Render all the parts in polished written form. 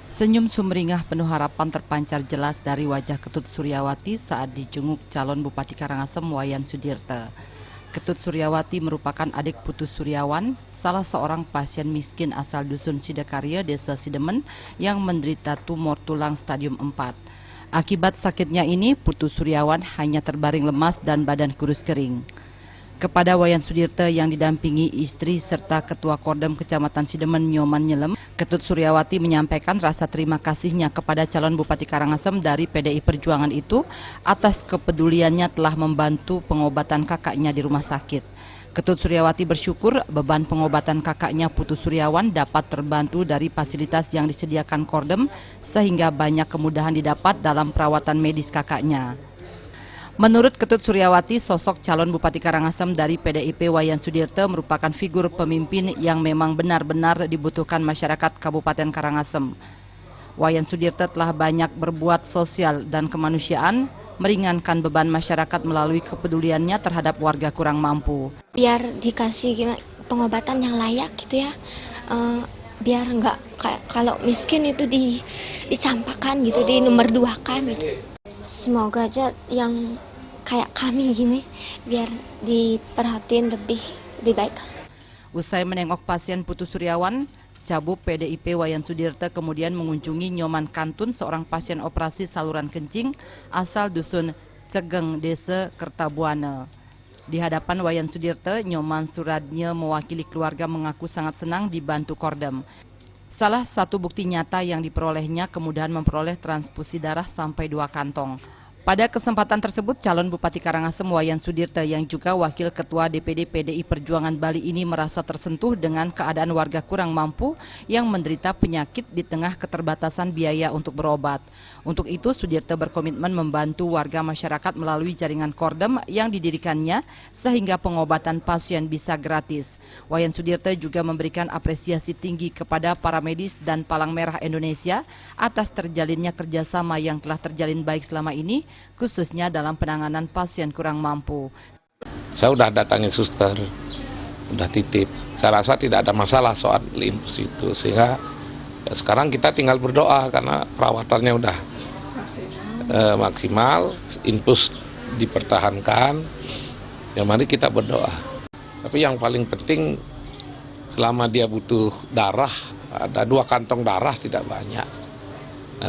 Senyum sumringah penuh harapan terpancar jelas dari wajah Ketut Suryawati saat dijenguk calon Bupati Karangasem Wayan Sudirte. Ketut Suryawati merupakan adik Putu Suryawan, salah seorang pasien miskin asal Dusun Sidakarya, Desa Sidemen yang menderita tumor tulang stadium 4. Akibat sakitnya ini, Putu Suryawan hanya terbaring lemas dan badan kurus kering. Kepada Wayan Sudirte yang didampingi istri serta Ketua Kordem Kecamatan Sidemen Nyoman Nyelem, Ketut Suryawati menyampaikan rasa terima kasihnya kepada calon Bupati Karangasem dari PDI Perjuangan itu atas kepeduliannya telah membantu pengobatan kakaknya di rumah sakit. Ketut Suryawati bersyukur beban pengobatan kakaknya Putu Suryawan dapat terbantu dari fasilitas yang disediakan Kordem sehingga banyak kemudahan didapat dalam perawatan medis kakaknya. Menurut Ketut Suryawati, sosok calon Bupati Karangasem dari PDIP Wayan Sudirte merupakan figur pemimpin yang memang benar-benar dibutuhkan masyarakat Kabupaten Karangasem. Wayan Sudirte telah banyak berbuat sosial dan kemanusiaan, meringankan beban masyarakat melalui kepeduliannya terhadap warga kurang mampu. Biar dikasih pengobatan yang layak gitu ya, biar nggak kalau miskin itu dicampakkan gitu, di nomor 2-kan gitu. Semoga aja yang kayak kami gini biar diperhatiin lebih baik. Usai menengok pasien Putu Suryawan, Cabup PDIP Wayan Sudirte kemudian mengunjungi Nyoman Kantun, seorang pasien operasi saluran kencing asal Dusun Cegeng, Desa Kertabuana. Di hadapan Wayan Sudirte, Nyoman Suradnya mewakili keluarga mengaku sangat senang dibantu Kordem. Salah satu bukti nyata yang diperolehnya kemudahan memperoleh transfusi darah sampai 2 kantong. Pada kesempatan tersebut, calon Bupati Karangasem Wayan Sudirte yang juga Wakil Ketua DPD PDI Perjuangan Bali ini merasa tersentuh dengan keadaan warga kurang mampu yang menderita penyakit di tengah keterbatasan biaya untuk berobat. Untuk itu, Sudirte berkomitmen membantu warga masyarakat melalui jaringan Kordem yang didirikannya sehingga pengobatan pasien bisa gratis. Wayan Sudirte juga memberikan apresiasi tinggi kepada para medis dan Palang Merah Indonesia atas terjalinnya kerjasama yang telah terjalin baik selama ini, khususnya dalam penanganan pasien kurang mampu. Saya udah datangin suster, udah titip. Saya rasa tidak ada masalah soal infus itu, sehingga ya sekarang kita tinggal berdoa karena perawatannya udah maksimal, infus dipertahankan. Ya mari kita berdoa. Tapi yang paling penting selama dia butuh darah, ada 2 kantong darah tidak banyak,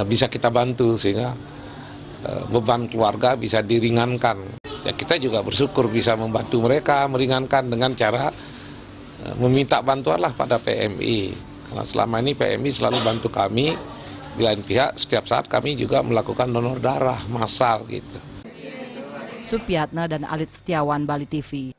bisa kita bantu sehingga beban keluarga bisa diringankan. Ya kita juga bersyukur bisa membantu mereka, meringankan dengan cara meminta bantuan lah pada PMI. Karena selama ini PMI selalu bantu kami, di lain pihak setiap saat kami juga melakukan donor darah massal gitu. Supiatna dan Alit Setiawan, Bali TV.